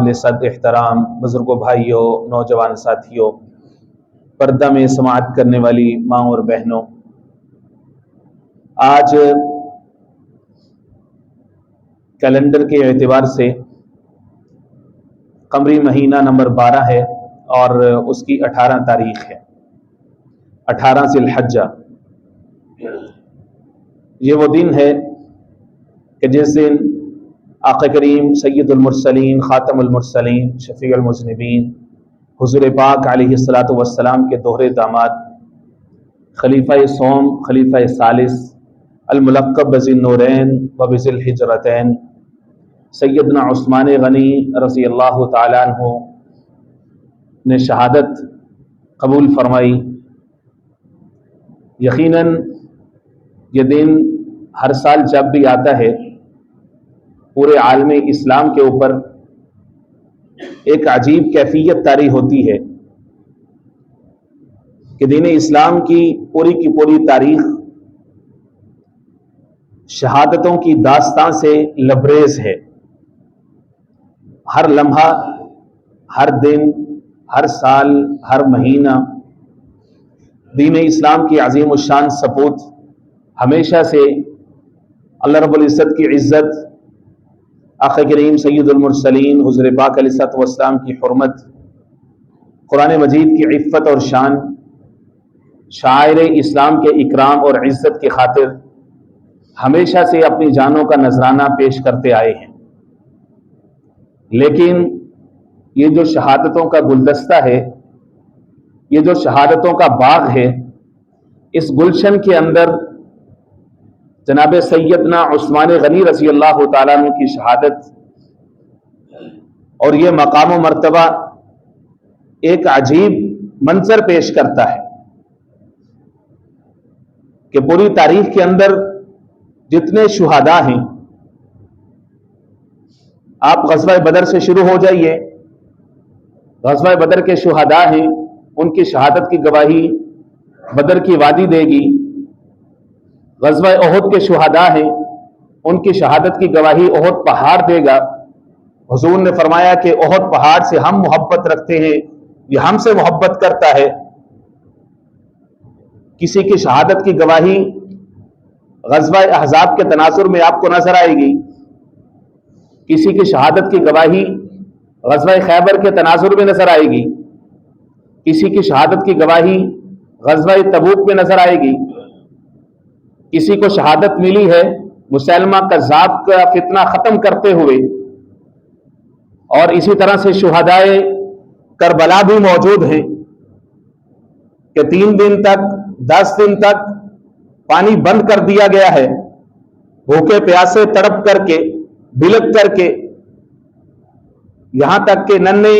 قابل صد احترام بزرگوں، بھائیوں، نوجوان ساتھیوں، پردہ میں سماعت کرنے والی ماں اور بہنوں، آج کیلنڈر کے اعتبار سے قمری مہینہ نمبر 12 ہے اور اس کی 18 تاریخ ہے، 18 ذی الحجہ۔ یہ وہ دن ہے کہ جس دن آقا کریم سید المرسلین، خاتم المرسلین، شفیع المذنبین، حضور پاک علیہ الصلاۃ والسلام کے دوہرے داماد، خلیفہ سوم، خلیفہ ثالث، الملقب بذی النورین و بذی الحجرتین، سیدنا عثمان غنی رضی اللہ تعالیٰ عنہ نے شہادت قبول فرمائی۔ یقیناً یہ دن ہر سال جب بھی آتا ہے، پورے عالم اسلام کے اوپر ایک عجیب کیفیت طاری ہوتی ہے کہ دین اسلام کی پوری تاریخ شہادتوں کی داستان سے لبریز ہے۔ ہر لمحہ، ہر دن، ہر سال، ہر مہینہ دین اسلام کی عظیم الشان سپوت ہمیشہ سے اللہ رب العزت کی عزت، آقا کریم سید المرسلین حضور پاک علیہ الصلوۃ والسلام کی حرمت، قرآن مجید کی عفت اور شان، شاعر اسلام کے اکرام اور عزت کی خاطر ہمیشہ سے اپنی جانوں کا نذرانہ پیش کرتے آئے ہیں۔ لیکن یہ جو شہادتوں کا گلدستہ ہے، یہ جو شہادتوں کا باغ ہے، اس گلشن کے اندر جناب سیدنا عثمان غنی رضی اللہ تعالیٰ عنہ کی شہادت اور یہ مقام و مرتبہ ایک عجیب منظر پیش کرتا ہے کہ پوری تاریخ کے اندر جتنے شہداء ہیں، آپ غزوہ بدر سے شروع ہو جائیے، غزوہ بدر کے شہداء ہیں، ان کی شہادت کی گواہی بدر کی وادی دے گی۔ غزوہ احد کے شہداء ہیں، ان کی شہادت کی گواہی احد پہاڑ دے گا۔ حضور نے فرمایا کہ احد پہاڑ سے ہم محبت رکھتے ہیں، یہ ہم سے محبت کرتا ہے۔ کسی کی شہادت کی گواہی غزوہ احزاب کے تناظر میں آپ کو نظر آئے گی، کسی کی شہادت کی گواہی غزوہ خیبر کے تناظر میں نظر آئے گی، کسی کی شہادت کی گواہی غزوہ تبوک میں نظر آئے گی، کسی کو شہادت ملی ہے مسیلمہ کذاب کا فتنہ ختم کرتے ہوئے، اور اسی طرح سے شہدائے کربلا بھی موجود ہیں کہ 3 دن تک، 10 دن تک پانی بند کر دیا گیا ہے، بھوکے پیاسے تڑپ کر کے، بلک کر کے، یہاں تک کہ ننھے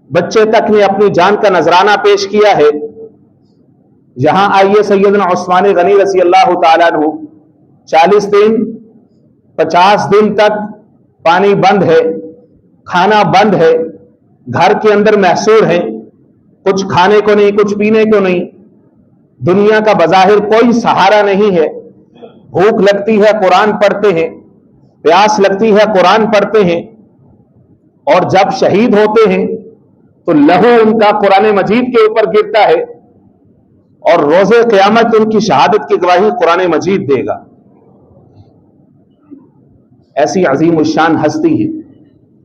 بچے تک نے اپنی جان کا نذرانہ پیش کیا ہے۔ یہاں آئیے سیدنا عثمان غنی رضی اللہ تعالیٰ عنہ 40 دن، 50 دن تک پانی بند ہے، کھانا بند ہے، گھر کے اندر محصور ہیں، کچھ کھانے کو نہیں، کچھ پینے کو نہیں، دنیا کا بظاہر کوئی سہارا نہیں ہے، بھوک لگتی ہے قرآن پڑھتے ہیں، پیاس لگتی ہے قرآن پڑھتے ہیں، اور جب شہید ہوتے ہیں تو لہو ان کا قرآن مجید کے اوپر گرتا ہے، اور روز قیامت ان کی شہادت کی گواہی قرآن مجید دے گا۔ ایسی عظیم الشان ہستی ہے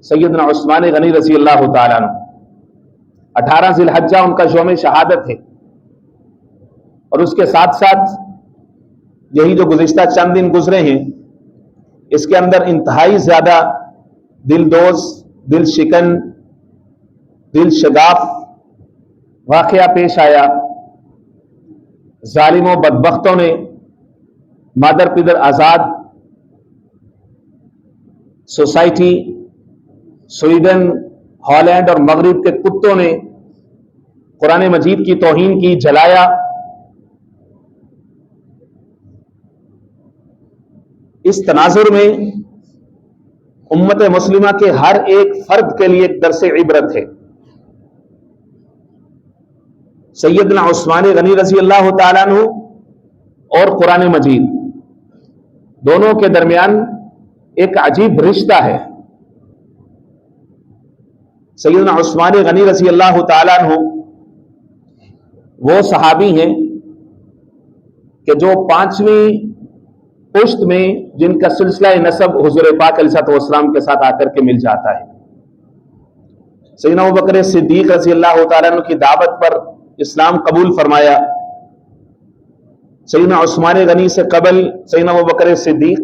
سیدنا عثمان غنی رضی اللہ تعالیٰ عنہ۔ 18 ذی الحجہ ان کا یوم شہادت ہے، اور اس کے ساتھ ساتھ یہی جو گزشتہ چند دن گزرے ہیں، اس کے اندر انتہائی زیادہ دل دوز، دل شکن، دل شگاف واقعہ پیش آیا۔ ظالموں، بدبختوں نے، مادر پدر آزاد سوسائٹی، سویڈن، ہالینڈ اور مغرب کے کتوں نے قرآن مجید کی توہین کی، جلایا۔ اس تناظر میں امت مسلمہ کے ہر ایک فرد کے لیے ایک درس عبرت ہے۔ سیدنا عثمان غنی رضی اللہ تعالیٰ عنہ اور قرآن مجید دونوں کے درمیان ایک عجیب رشتہ ہے۔ سیدنا عثمان غنی رضی اللہ تعالیٰ عنہ وہ صحابی ہیں کہ جو 5ویں پشت میں جن کا سلسلہ نسب حضور پاک علیہ السلام کے ساتھ آ کر کے مل جاتا ہے. سیدنا ابوبکر صدیق رضی اللہ تعالیٰ عنہ کی دعوت پر اسلام قبول فرمایا. سیدنا عثمان غنی سے قبل سیدنا ابوبکر صدیق،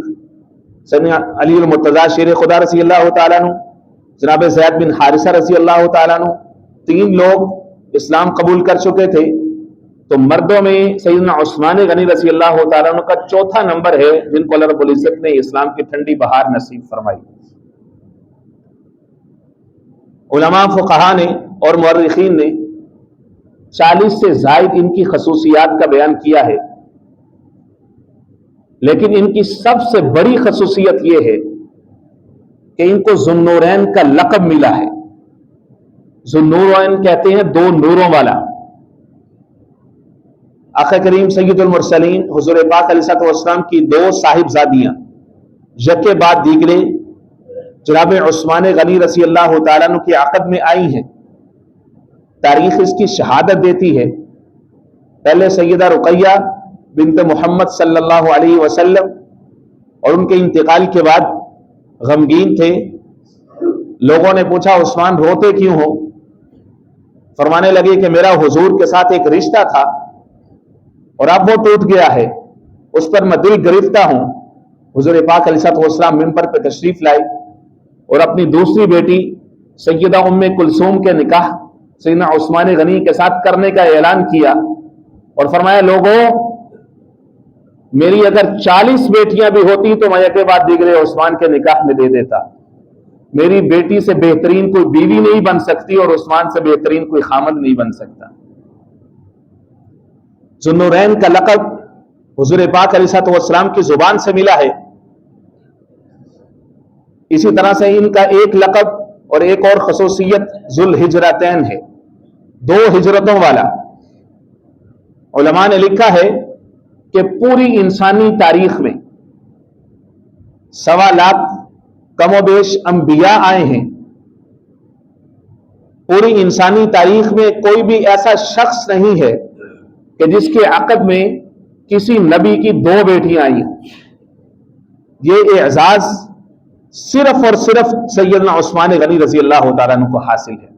سیدنا علی المرتضیٰ شیر خدا رضی اللہ تعالیٰ عنہ، جناب زید بن حارثہ رضی اللہ تعالیٰ عنہ، 3 لوگ اسلام قبول کر چکے تھے. تو مردوں میں سیدنا عثمان غنی رضی اللہ تعالیٰ عنہ کا 4تھا نمبر ہے جن کو اللہ رب العزت نے اسلام کی ٹھنڈی بہار نصیب فرمائی. علماء فقہا نے اور مورخین نے 40 سے زائد ان کی خصوصیات کا بیان کیا ہے، لیکن ان کی سب سے بڑی خصوصیت یہ ہے کہ ان کو ذو النورین کا لقب ملا ہے. ذو النورین کہتے ہیں 2 نوروں والا. آقا کریم سید المرسلین حضور پاک علیہ السلام کی 2 صاحبزادیاں یکے بعد دیگرے جناب عثمان غنی رضی اللہ تعالیٰ عنہ کی عقد میں آئی ہیں. تاریخ اس کی شہادت دیتی ہے. پہلے سیدہ رقیہ بنت محمد صلی اللہ علیہ وسلم، اور ان کے انتقال کے بعد غمگین تھے. لوگوں نے پوچھا عثمان روتے کیوں ہو؟ فرمانے لگے کہ میرا حضور کے ساتھ ایک رشتہ تھا اور اب وہ ٹوٹ گیا ہے، اس پر میں دل گرفتہ ہوں. حضور پاک علیہ السلام منبر پہ تشریف لائے اور اپنی دوسری بیٹی سیدہ ام کلثوم کے نکاح سیدنا عثمان غنی کے ساتھ کرنے کا اعلان کیا اور فرمایا لوگوں میری اگر 40 بیٹیاں بھی ہوتی تو میں یکے بعد دیگرے عثمان کے نکاح میں دے دیتا. میری بیٹی سے بہترین کوئی بیوی نہیں بن سکتی اور عثمان سے بہترین کوئی خامد نہیں بن سکتا. ذو النورین کا لقب حضور پاک علیہ السلام کی زبان سے ملا ہے. اسی طرح سے ان کا ایک لقب اور ایک اور خصوصیت ذو الہجرتین ہے، 2 ہجرتوں والا. علماء نے لکھا ہے کہ پوری انسانی تاریخ میں 1.25 لاکھ کم و بیش انبیاء آئے ہیں. پوری انسانی تاریخ میں کوئی بھی ایسا شخص نہیں ہے کہ جس کے عقد میں کسی نبی کی 2 بیٹیاں آئی ہیں. یہ اعزاز صرف اور صرف سیدنا عثمان غنی رضی اللہ تعالیٰ عنہ کو حاصل ہے.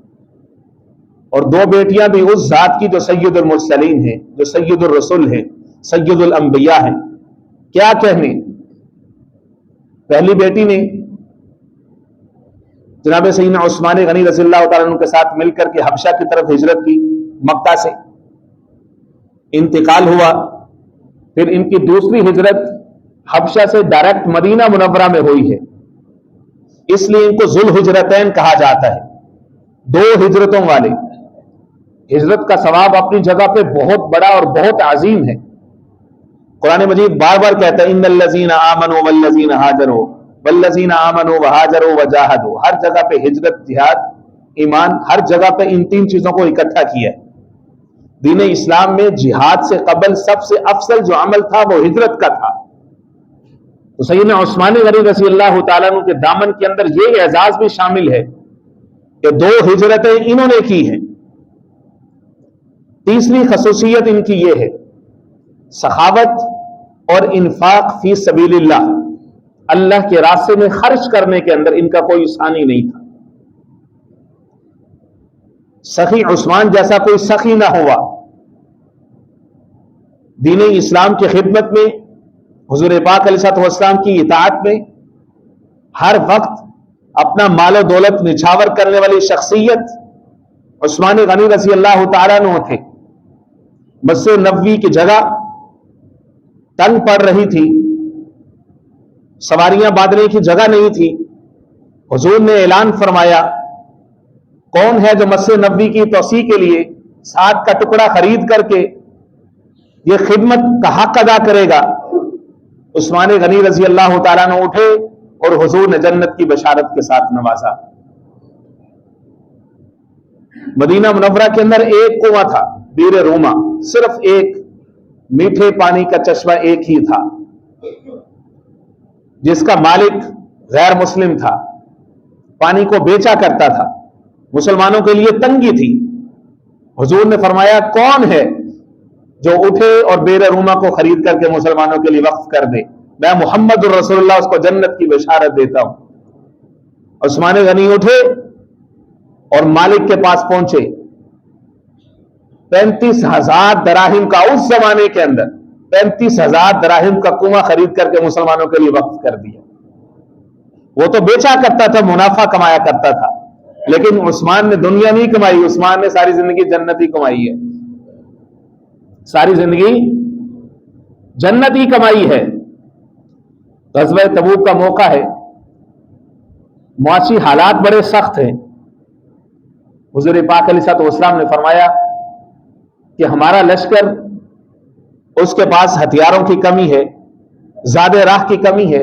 اور 2 بیٹیاں بھی اس ذات کی جو سید المرسلین ہیں، جو سید الرسول ہیں، سید الانبیاء ہیں. کیا کہنے، پہلی بیٹی نے جناب سیدنا عثمان غنی رضی اللہ تعالیٰ عنہ کے ساتھ مل کر کے حبشہ کی طرف ہجرت کی. مکہ سے انتقال ہوا. پھر ان کی دوسری ہجرت حبشہ سے ڈائریکٹ مدینہ منورہ میں ہوئی ہے، اس لیے ان کو ذو الہجرتین کہا جاتا ہے، 2 ہجرتوں والے. ہجرت کا ثواب اپنی جگہ پہ بہت بڑا اور بہت عظیم ہے. قرآن مجید بار بار کہتا ہے ان الذین آمنوا والذین ہاجروا والذین آمنوا وہاجروا وجاہدوا. ہر جگہ پہ ہجرت، جہاد، ایمان، ہر جگہ پہ ان 3 چیزوں کو اکٹھا کیا ہے. دین اسلام میں جہاد سے قبل سب سے افضل جو عمل تھا وہ ہجرت کا تھا. تو سیدنا عثمان غنی رضی اللہ تعالیٰ عنہ کے دامن کے اندر یہ اعزاز بھی شامل ہے کہ 2 ہجرتیں انہوں نے کی ہیں. تیسری خصوصیت ان کی یہ ہے سخاوت اور انفاق فی سبیل اللہ. اللہ کے راستے میں خرچ کرنے کے اندر ان کا کوئی ثانی نہیں تھا. سخی عثمان جیسا کوئی سخی نہ ہوا. دین اسلام کی خدمت میں، حضور پاک علیہ السلام کی اطاعت میں ہر وقت اپنا مال و دولت نچھاور کرنے والی شخصیت عثمان غنی رضی اللہ تعالیٰ عنہ تھے. مسجد نبوی کی جگہ تنگ پڑ رہی تھی، سواریاں باندھنے کی جگہ نہیں تھی. حضور نے اعلان فرمایا کون ہے جو مسجد نبوی کی توسیع کے لیے 7 کا ٹکڑا خرید کر کے یہ خدمت کا حق ادا کرے گا. عثمان غنی رضی اللہ تعالیٰ عنہ اٹھے اور حضور نے جنت کی بشارت کے ساتھ نوازا. مدینہ منورہ کے اندر ایک کنواں تھا، بیر روما، صرف ایک میٹھے پانی کا چشمہ ایک ہی تھا، جس کا مالک غیر مسلم تھا، پانی کو بیچا کرتا تھا. مسلمانوں کے لیے تنگی تھی. حضور نے فرمایا کون ہے جو اٹھے اور بیر روما کو خرید کر کے مسلمانوں کے لیے وقف کر دے؟ میں محمد الرسول اللہ اس کو جنت کی بشارت دیتا ہوں. عثمان غنی اٹھے اور مالک کے پاس پہنچے. 35,000 دراہم کا اس زمانے کے اندر 35,000 دراہم کا کنواں خرید کر کے مسلمانوں کے لیے وقف کر دیا. وہ تو بیچا کرتا تھا، منافع کمایا کرتا تھا، لیکن عثمان نے دنیا نہیں کمائی، عثمان نے ساری زندگی جنت ہی کمائی ہے. ساری زندگی جنت ہی کمائی ہے. غزوہ تبوک کا موقع ہے، معاشی حالات بڑے سخت ہیں. حضور پاک علیہ الصلوۃ والسلام نے فرمایا کہ ہمارا لشکر اس کے پاس ہتھیاروں کی کمی ہے، زیادہ راہ کی کمی ہے،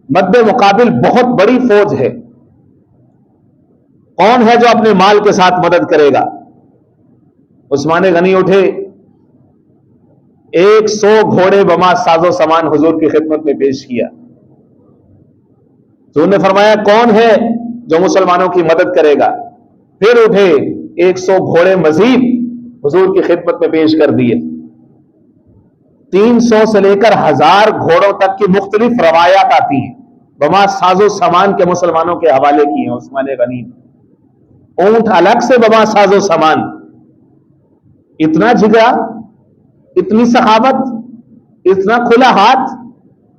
مد مقابل بہت بڑی فوج ہے. کون ہے جو اپنے مال کے ساتھ مدد کرے گا؟ عثمان غنی اٹھے، 100 گھوڑے بما ساز و سامان حضور کی خدمت میں پیش کیا. تو انہوں نے فرمایا کون ہے جو مسلمانوں کی مدد کرے گا؟ پھر اٹھے، 100 گھوڑے مزید حضور کی خدمت میں پیش کر دیے. 300 سے لے کر 1000 گھوڑوں تک کی مختلف روایات آتی ہیں، بما ساز و سامان کے مسلمانوں کے حوالے کی ہیں عثمان غنی. اونٹ الگ سے بما ساز و سامان. اتنا جگرا، اتنی سخاوت، اتنا کھلا ہاتھ،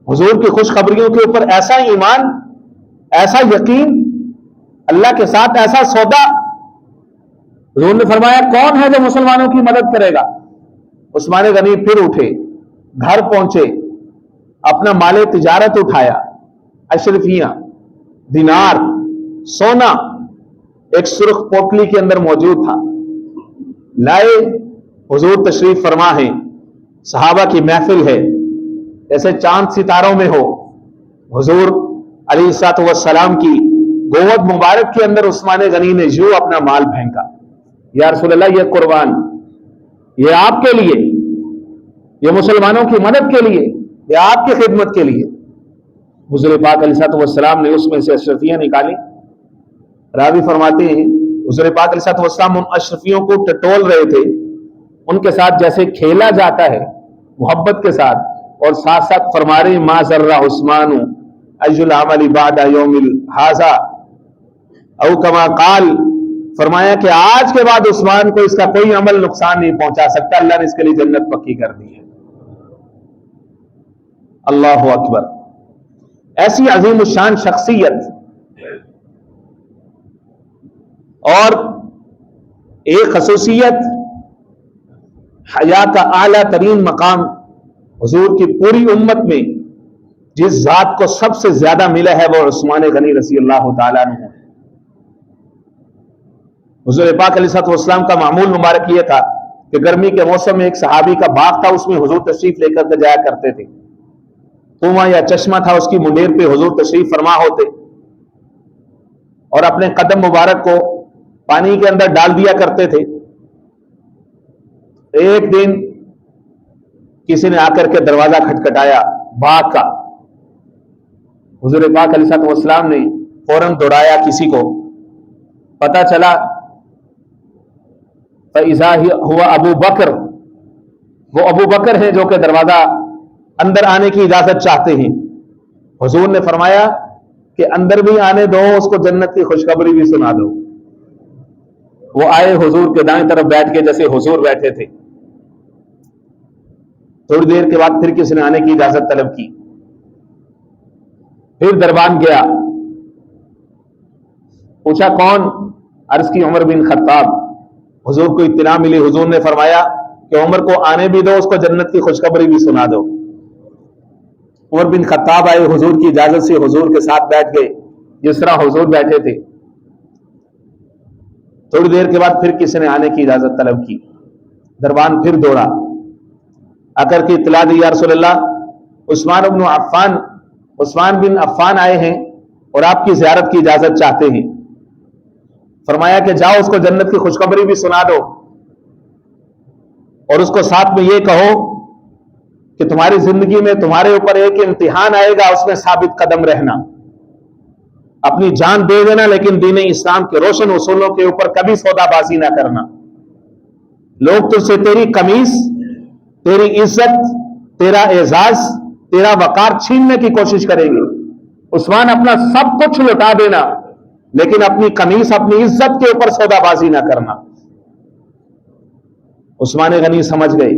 حضور کی خوشخبریوں کے اوپر ایسا ایمان، ایسا یقین، اللہ کے ساتھ ایسا سودا. حضور نے فرمایا کون ہے جو مسلمانوں کی مدد کرے گا؟ عثمان غنی پھر اٹھے، گھر پہنچے، اپنا مال تجارت اٹھایا، اشرفیاں، دینار، سونا ایک سرخ پوٹلی کے اندر موجود تھا، لائے. حضور تشریف فرما ہے، صحابہ کی محفل ہے، جیسے چاند ستاروں میں ہو. حضور علیہ الصلوۃ والسلام کی گود مبارک کے اندر عثمان غنی نے یوں اپنا مال پھینکا. یا رسول اللہ، یہ قربان، یہ آپ کے لیے، یہ مسلمانوں کی مدد کے لیے، یہ آپ کی خدمت کے لیے. حضور پاک علیہ الصلوۃ والسلام نے اس میں سے اشرفیاں نکالی. راوی فرماتے ہیں حضور پاک علیہ الصلوۃ والسلام ان اشرفیوں کو ٹٹول رہے تھے، ان کے ساتھ جیسے کھیلا جاتا ہے محبت کے ساتھ، اور ساتھ ساتھ فرما رہے ما ذرہ عثمان ای العمل بعد یوم ھذا او کما قال. فرمایا کہ آج کے بعد عثمان کو اس کا کوئی عمل نقصان نہیں پہنچا سکتا، اللہ نے اس کے لیے جنت پکی کر دی ہے. اللہ اکبر. ایسی عظیم الشان شخصیت اور ایک خصوصیت، حیا کا اعلیٰ ترین مقام حضور کی پوری امت میں جس ذات کو سب سے زیادہ ملا ہے وہ عثمان غنی رضی اللہ تعالیٰ عنہ ہے. حضور پاک علیہ الصلوۃ والسلام کا معمول مبارک یہ تھا کہ گرمی کے موسم میں ایک صحابی کا باغ تھا، اس میں حضور تشریف لے کر کے جایا کرتے تھے. کنواں یا چشمہ تھا، اس کی منڈیر پہ حضور تشریف فرما ہوتے اور اپنے قدم مبارک کو پانی کے اندر ڈال دیا کرتے تھے. ایک دن کسی نے آ کر کے دروازہ کھٹکھٹایا باغ کا. حضور پاک علیہ الصلوۃ والسلام نے فوراً دوڑایا کسی کو، پتہ چلا فَإِذَا هُوَ ابو بکر، وہ ابو بکر ہیں جو کہ دروازہ اندر آنے کی اجازت چاہتے ہیں. حضور نے فرمایا کہ اندر بھی آنے دو، اس کو جنت کی خوشخبری بھی سنا دو. وہ آئے، حضور کے دائیں طرف بیٹھ کے جیسے حضور بیٹھے تھے. تھوڑی دیر کے بعد پھر کسی نے آنے کی اجازت طلب کی. پھر دربان گیا، پوچھا کون؟ عرض کی عمر بن خطاب. حضور کو اطلاع ملی، حضور نے فرمایا کہ عمر کو آنے بھی دو، اس کو جنت کی خوشخبری بھی سنا دو. عمر بن خطاب آئے، حضور کی اجازت سے حضور کے ساتھ بیٹھ گئے جس طرح حضور بیٹھے تھے. تھوڑی دیر کے بعد پھر کسی نے آنے کی اجازت طلب کی. دربان پھر دوڑا، آ کر کے اطلاع دی یا رسول اللہ، عثمان بن عفان آئے ہیں اور آپ کی زیارت کی اجازت چاہتے ہیں. فرمایا کہ جاؤ اس کو جنت کی خوشخبری بھی سنا دو اور اس کو ساتھ میں یہ کہو کہ تمہاری زندگی میں تمہارے اوپر ایک امتحان آئے گا، اس میں ثابت قدم رہنا. اپنی جان دے دینا لیکن دین اسلام کے روشن اصولوں کے اوپر کبھی سودا بازی نہ کرنا. لوگ تجھ سے تیری قمیص، تیری عزت، تیرا اعزاز، تیرا وقار چھیننے کی کوشش کریں گے. عثمان اپنا سب کچھ لٹا دینا لیکن اپنی قمیص، اپنی عزت کے اوپر سودا بازی نہ کرنا. عثمان غنی سمجھ گئے.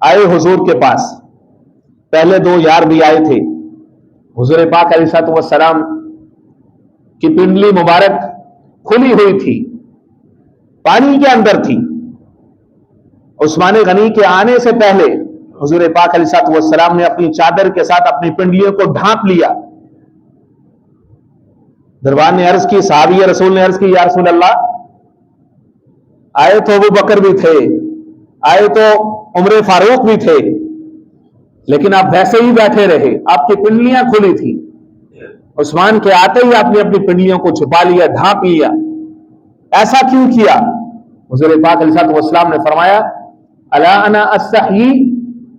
آئے حضور کے پاس. پہلے 2 یار بھی آئے تھے. حضور پاک علیہ الصلوۃ والسلام کی پنڈلی مبارک کھلی ہوئی تھی، پانی کے اندر تھی. عثمان غنی کے آنے سے پہلے حضور پاک علیہ الصلوۃ والسلام نے اپنی چادر کے ساتھ اپنی پنڈلیوں کو ڈھانپ لیا. دربار نے عرض کی، صحابی رسول نے عرض کی، یا رسول اللہ، آئے تو ابو بکر بھی تھے، آئے تو عمر فاروق بھی تھے، لیکن آپ ویسے ہی بیٹھے رہے، آپ کی پنڈلیاں کھلی تھی. عثمان کے آتے ہی آپ نے اپنی پنڈلیوں کو چھپا لیا، ڈھانپ لیا. ایسا کیوں کیا؟ حضور پاک علیہ الصلوۃ والسلام نے فرمایا، الا انا استحیی،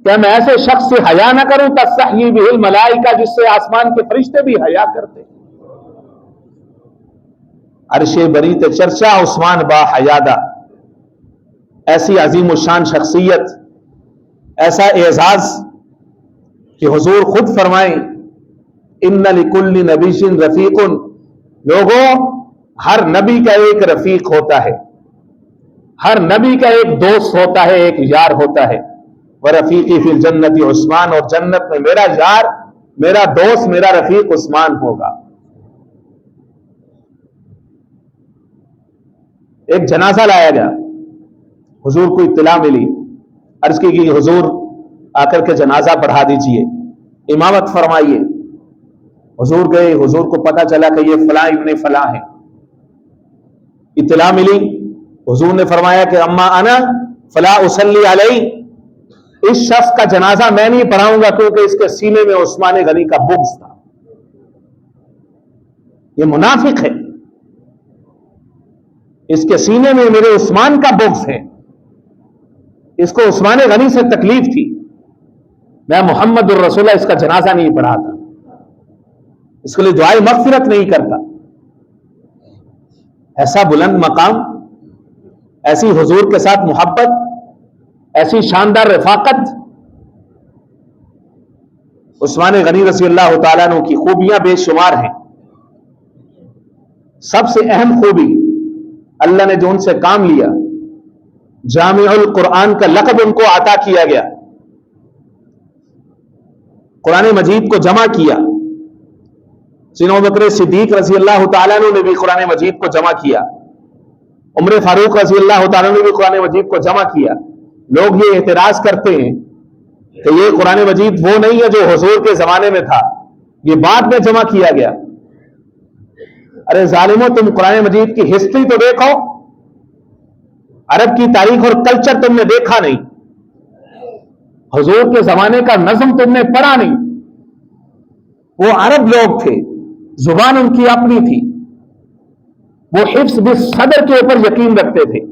کیا میں ایسے شخص سے حیا نہ کروں تستحیی بہ الملائکہ، جس سے آسمان کے فرشتے بھی حیا کرتے. عرش بری تے چرچا عثمان با حیادہ. ایسی عظیم الشان شخصیت، ایسا اعزاز کہ حضور خود فرمائیں، ان لکل نبی رفیق. لوگوں، ہر نبی کا ایک رفیق ہوتا ہے، ہر نبی کا ایک دوست ہوتا ہے، ایک یار ہوتا ہے. ورفیقی فی الجنت عثمان، اور جنت میں میرا یار، میرا دوست، میرا رفیق عثمان ہوگا. ایک جنازہ لایا گیا. حضور کو اطلاع ملی. عرض کی کہ حضور آ کر کے جنازہ پڑھا دیجئے، امامت فرمائیے. حضور گئے. حضور کو پتا چلا کہ یہ فلاں ابن فلاں ہے. اطلاع ملی. حضور نے فرمایا کہ اما انا فلا اصلی علیہ، اس شخص کا جنازہ میں نہیں پڑھاؤں گا کیونکہ اس کے سینے میں عثمان غنی کا بغض تھا. یہ منافق ہے، اس کے سینے میں میرے عثمان کا بغض ہے، اس کو عثمان غنی سے تکلیف تھی، میں محمد الرسول اللہ اس کا جنازہ نہیں پڑھاتا، اس کے لیے دعائے مغفرت نہیں کرتا. ایسا بلند مقام، ایسی حضور کے ساتھ محبت، ایسی شاندار رفاقت. عثمان غنی رضی اللہ تعالیٰ عنہ کی خوبیاں بے شمار ہیں. سب سے اہم خوبی، اللہ نے جو ان سے کام لیا، جامع القرآن کا لقب ان کو عطا کیا گیا. قرآن مجید کو جمع کیا. سیدنا ابوبکر صدیق رضی اللہ تعالیٰ عنہ نے بھی قرآن مجید کو جمع کیا. عمر فاروق رضی اللہ تعالیٰ عنہ نے بھی قرآن مجید کو جمع کیا. لوگ یہ اعتراض کرتے ہیں کہ یہ قرآن مجید وہ نہیں ہے جو حضور کے زمانے میں تھا، یہ بعد میں جمع کیا گیا. ارے ظالموں، تم قرآن مجید کی ہسٹری تو دیکھو، عرب کی تاریخ اور کلچر تم نے دیکھا نہیں، حضور کے زمانے کا نظم تم نے پڑھا نہیں. وہ عرب لوگ تھے، زبان ان کی اپنی تھی، وہ حفظ بالصدر کے اوپر یقین رکھتے تھے،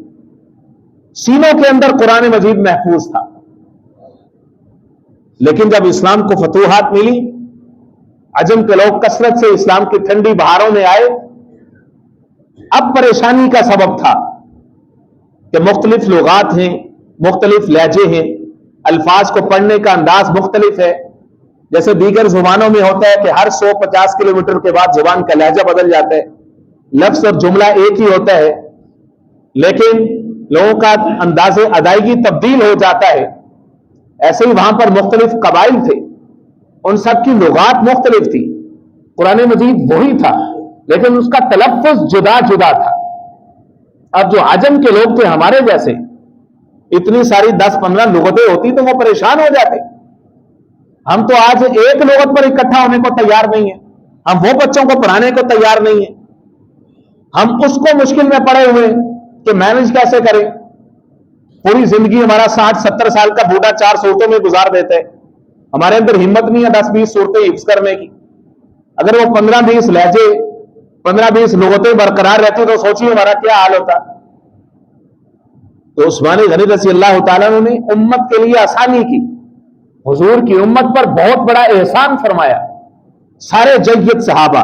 سینوں کے اندر قرآن مجید محفوظ تھا. لیکن جب اسلام کو فتوحات ملی، عجم کے لوگ کثرت سے اسلام کی ٹھنڈی بہاروں میں آئے. اب پریشانی کا سبب تھا کہ مختلف لغات ہیں، مختلف لہجے ہیں، الفاظ کو پڑھنے کا انداز مختلف ہے. جیسے دیگر زبانوں میں ہوتا ہے کہ ہر 150 کلومیٹر کے بعد زبان کا لہجہ بدل جاتا ہے، لفظ اور جملہ ایک ہی ہوتا ہے، لیکن لوگوں کا انداز ادائیگی تبدیل ہو جاتا ہے. ایسے ہی وہاں پر مختلف قبائل تھے، ان سب کی لغات مختلف تھی. قرآن مجید وہی تھا لیکن اس کا تلفظ جدا جدا تھا. اب جو عجم کے لوگ تھے ہمارے جیسے، اتنی ساری 10-15 لغتیں ہوتی تو وہ پریشان ہو جاتے. ہم تو آج ایک لغت پر اکٹھا ہونے کو تیار نہیں ہیں، ہم وہ بچوں کو پڑھانے کو تیار نہیں ہیں، ہم اس کو مشکل میں پڑے ہوئے کہ مینج کیسے کریں. پوری زندگی ہمارا 60-70 سال کا بوڑھا 4 صورتوں میں گزار دیتا ہے، ہمارے اندر ہمت نہیں ہے 10-20 صورتیں حفظ کرنے کی. اگر وہ 15-20 لہجے، 15-20 لغتیں برقرار رہتی تو سوچیے ہمارا کیا حال ہوتا. تو عثمان غنی رضی اللہ تعالیٰ نے امت کے لیے آسانی کی، حضور کی امت پر بہت بڑا احسان فرمایا. سارے جید صحابہ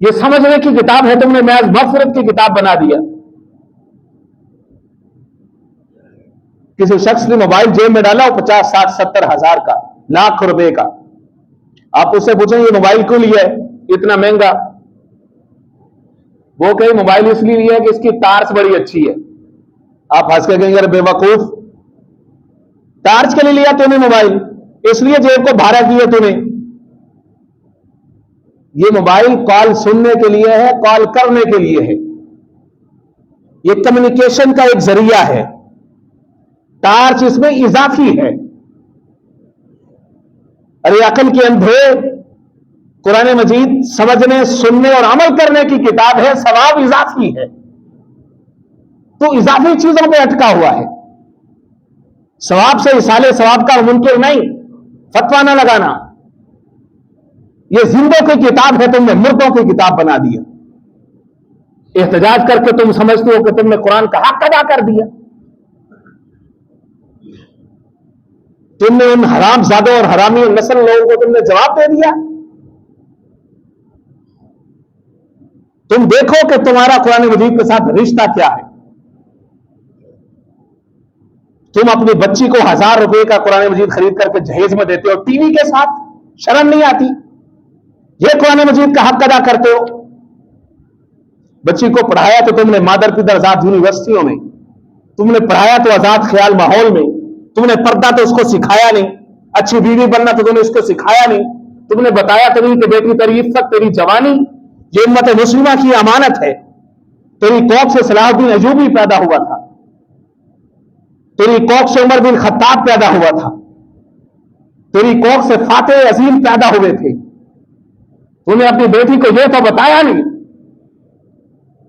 یہ سمجھنے کی کتاب ہے، تم نے محض مغفرت کی کتاب بنا دیا۔ کسی شخص نے موبائل جیب میں ڈالا، 50 60 70 ہزار کا، لاکھ روپے کا، آپ اس سے پوچھیں یہ موبائل کیوں لیا ہے اتنا مہنگا؟ وہ کہیں موبائل اس لیے لیا ہے کہ اس کی ٹارچ بڑی اچھی ہے۔ آپ ہنس کے کہیں گے بے وقوف، ٹارچ کے لیے لیا تو نے موبائل، اس لیے جیب کو بھارا کیا تو نے۔ یہ موبائل کال سننے کے لیے ہے، کال کرنے کے لیے ہے، یہ کمیونیکیشن کا ایک ذریعہ ہے، ٹارچ اس میں اضافی ہے۔ ارے عقل کے اندھے، قرآن مجید سمجھنے، سننے اور عمل کرنے کی کتاب ہے، ثواب اضافی ہے، تو اضافی چیزوں پہ اٹکا ہوا ہے۔ ثواب سے اصالے ثواب کا منکر نہیں، فتویٰ نہ لگانا۔ یہ زندوں کی کتاب ہے، تم نے مردوں کی کتاب بنا دیا۔ احتجاج کر کے تم سمجھتے ہو کہ تم نے قرآن کا حق ادا کر دیا۔ تم نے ان حرام زادوں اور حرامی نسل لوگوں کو تم نے جواب دے دیا۔ تم دیکھو کہ تمہارا قرآن مجید کے ساتھ رشتہ کیا ہے۔ تم اپنی بچی کو 1000 روپے کا قرآن مجید خرید کر کے جہیز میں دیتے ہو، ٹی وی کے ساتھ، شرم نہیں آتی؟ یہ قرآن مجید کا حق ادا کرتے ہو۔ بچی کو پڑھایا تو تم نے مادر پدر آزاد یونیورسٹیوں میں، تم نے پڑھایا تو آزاد خیال ماحول میں، تم نے پردہ تو اس کو سکھایا نہیں، اچھی بیوی بننا تو تم نے اس کو سکھایا نہیں، تم نے بتایا تو نہیں کہ بیٹی تیری عفت، تیری جوانی یہ امت مسلمہ کی امانت ہے۔ تیری کوکھ سے صلاح الدین ایوبی پیدا ہوا تھا، تیری کوکھ سے عمر بن خطاب پیدا ہوا تھا، تیری کوکھ سے فاتح عظیم پیدا ہوئے تھے، تم نے اپنی بیٹی کو یہ تو بتایا نہیں۔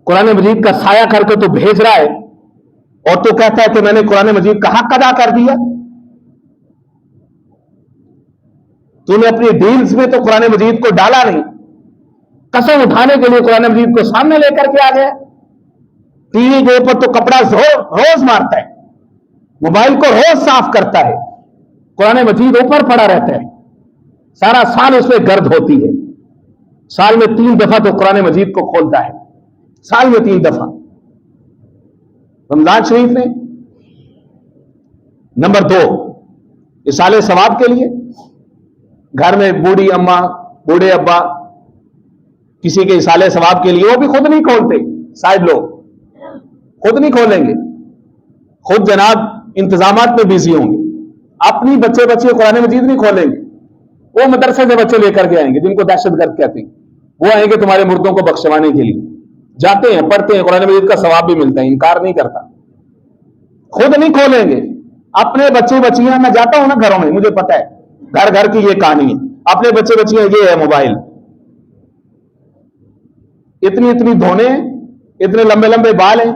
قرآن مجید کا سایہ کر کے تو بھیج رہا ہے، اور تو کہتا ہے کہ میں نے قرآن مجید کا حق ادا کر دیا۔ تو نے اپنی ڈیلز میں تو قرآن مجید کو ڈالا نہیں، قسم اٹھانے کے لیے قرآن مجید کو سامنے لے کر کے آ گیا۔ ٹی وی کے اوپر تو کپڑا روز مارتا ہے، موبائل کو روز صاف کرتا ہے، قرآن مجید اوپر پڑا رہتا ہے، سارا سال اس میں گرد ہوتی ہے، سال میں 3 دفعہ تو قرآن مجید کو کھولتا ہے، سال میں 3 دفعہ، رمضان شریف میں۔ نمبر 2، اصالے ثواب کے لیے گھر میں بوڑھی اماں، بوڑھے ابا کسی کے اصالے ثواب کے لیے وہ بھی خود نہیں کھولتے، صاحب لوگ خود نہیں کھولیں گے، خود جناب انتظامات میں بزی ہوں گے، اپنی بچے قرآن مجید نہیں کھولیں گے، وہ مدرسے سے بچے لے کر کے آئیں گے جن کو دہشت گرد کہتے ہیں، وہ آئیں گے تمہارے مردوں کو بخشوانے کے لیے، جاتے ہیں پڑھتے ہیں، قرآن مجید کا ثواب بھی ملتا ہے، انکار نہیں کرتا، خود نہیں کھولیں گے۔ اپنے بچے بچیاں، میں جاتا ہوں نا گھروں میں، مجھے پتا ہے گھر گھر کی یہ کہانی ہے، اپنے بچے بچیاں یہ ہے موبائل، اتنی دھونے، اتنے لمبے لمبے بال ہیں،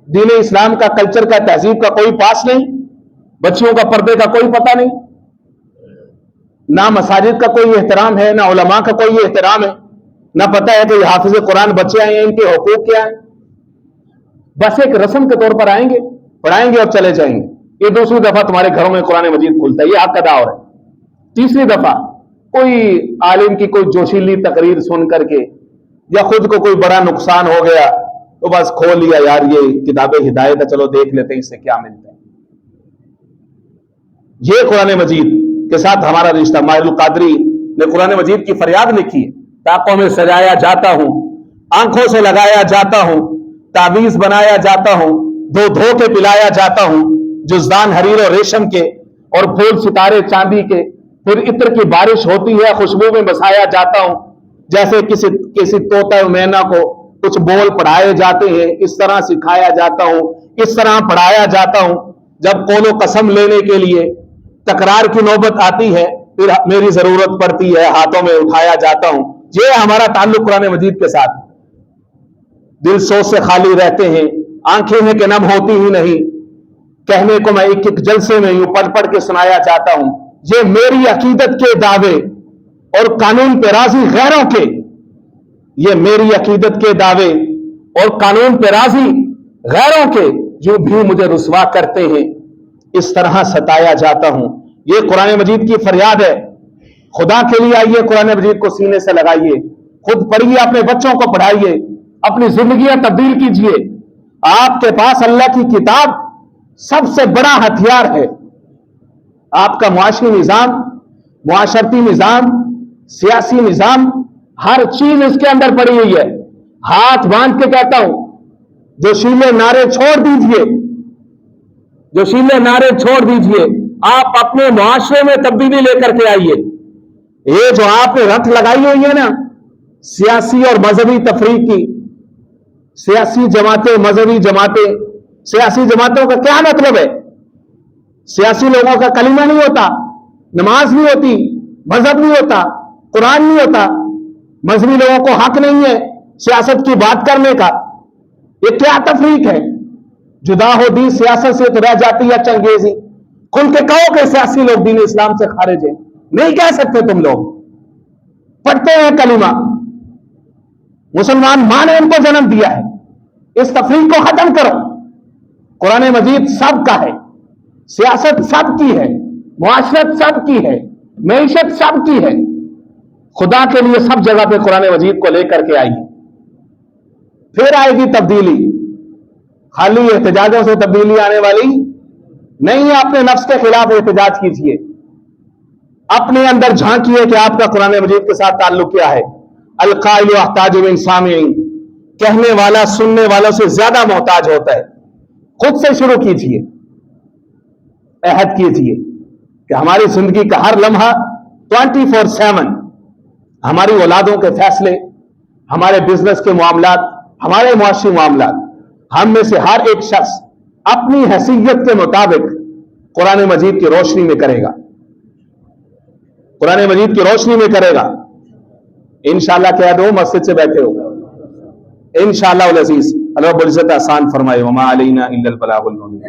دین اسلام کا، کلچر کا، تہذیب کا کوئی پاس نہیں، بچیوں کا پردے کا کوئی پتہ نہیں، نہ مساجد کا کوئی احترام ہے، نہ علماء کا کوئی احترام ہے، نہ پتہ ہے کہ یہ حافظ قرآن بچے آئے ہیں، ان کے حقوق کیا ہیں، بس ایک رسم کے طور پر آئیں گے، پڑھائیں گے اور چلے جائیں گے۔ یہ دوسری دفعہ تمہارے گھروں میں قرآن مجید کھلتا ہے، یہ حق ادا ہو رہا ہے۔ تیسری دفعہ کوئی عالم کی کوئی جوشیلی تقریر سن کر کے، یا خود کو کوئی بڑا نقصان ہو گیا تو بس کھول لیا، یار یہ کتاب ہدایت ہے، چلو دیکھ لیتے ہیں اس سے کیا ملتا ہے۔ یہ قرآن مجید کے ساتھ ہمارا رشتہ۔ ماہر القادری نے قرآن مجید کی فریاد لکھی ہے، طاقوں میں سجایا جاتا ہوں، آنکھوں سے لگایا جاتا ہوں، تعویذ بنایا جاتا ہوں، دو دھو کے پلایا جاتا ہوں، جزدان حریر اور ریشم کے، اور پھول ستارے چاندی کے، پھر عطر کی بارش ہوتی ہے، خوشبو میں بسایا جاتا ہوں، جیسے کسی طوطا مینا کو کچھ بول پڑھائے جاتے ہیں، اس طرح سکھایا جاتا ہوں، اس طرح پڑھایا جاتا ہوں، جب قول و قسم لینے کے لیے تکرار کی نوبت آتی ہے، پھر میری ضرورت پڑتی ہے، ہاتھوں میں اٹھایا جاتا ہوں۔ یہ ہمارا تعلق قرآن مجید کے ساتھ۔ دل سوچ سے خالی رہتے ہیں، آنکھیں ہیں کہ نم ہوتی ہی نہیں، کہنے کو میں ایک جلسے میں یوں پڑھ پڑھ کے سنایا جاتا ہوں۔ یہ میری عقیدت کے دعوے اور قانون پہ راضی غیروں کے، یہ میری عقیدت کے دعوے اور قانون پہ راضی غیروں کے جو بھی مجھے رسوا کرتے ہیں، اس طرح ستایا جاتا ہوں۔ یہ قرآن مجید کی فریاد ہے۔ خدا کے لیے آئیے، قرآن مجید کو سینے سے لگائیے، خود پڑھیے، اپنے بچوں کو پڑھائیے، اپنی زندگیاں تبدیل کیجیے۔ آپ کے پاس اللہ کی کتاب سب سے بڑا ہتھیار ہے۔ آپ کا معاشی نظام، معاشرتی نظام، سیاسی نظام، ہر چیز اس کے اندر پڑی ہوئی ہے۔ ہاتھ باندھ کے کہتا ہوں، جو شیلے نعرے چھوڑ دیجئے، جو شیلے نعرے چھوڑ دیجئے، آپ اپنے معاشرے میں تبدیلی لے کر کے آئیے۔ یہ جو آپ نے رٹ لگائی ہوئی ہے نا سیاسی اور مذہبی تفریق کی، سیاسی جماعتیں، مذہبی جماعتیں، سیاسی جماعتوں کا کیا مطلب ہے؟ سیاسی لوگوں کا کلمہ نہیں ہوتا، نماز نہیں ہوتی، مذہب نہیں ہوتا، قرآن نہیں ہوتا، مذہبی لوگوں کو حق نہیں ہے سیاست کی بات کرنے کا۔ یہ کیا تفریق ہے؟ جدا ہو دین سیاست سے تو رہ جاتی ہے چنگیزی۔ کھل کے کہو کہ سیاسی لوگ دین اسلام سے خارج ہیں، نہیں کہہ سکتے تم لوگ، پڑھتے ہیں کلمہ، مسلمان ماں نے ان کو جنم دیا ہے۔ اس تفریق کو ختم کرو۔ قرآن مجید سب کا ہے، سیاست سب کی ہے، معاشرت سب کی ہے، معیشت سب کی ہے۔ خدا کے لیے سب جگہ پہ قرآن مجید کو لے کر کے آئیے، پھر آئے گی تبدیلی۔ خالی احتجاجوں سے تبدیلی آنے والی نہیں ہے۔ اپنے نفس کے خلاف احتجاج کیجیے، اپنے اندر جھانکیے کہ آپ کا قرآن مجید کے ساتھ تعلق کیا ہے۔ القائل احتاج من سامعین، کہنے والا سننے والوں سے زیادہ محتاج ہوتا ہے۔ خود سے شروع کیجیے، عہد کیجیے کہ ہماری زندگی کا ہر لمحہ 24/7 ہماری اولادوں کے فیصلے، ہمارے بزنس کے معاملات، ہمارے معاشی معاملات، ہم میں سے ہر ایک شخص اپنی حیثیت کے مطابق قرآن مجید کی روشنی میں کرے گا، قرآن مجید کی روشنی میں کرے گا۔ انشاءاللہ کہہ دو مسجد سے بیٹھے ہو، انشاءاللہ العزیز اللہ رب العزت آسان فرمائے۔ وما علینا الا البلاغ المبین۔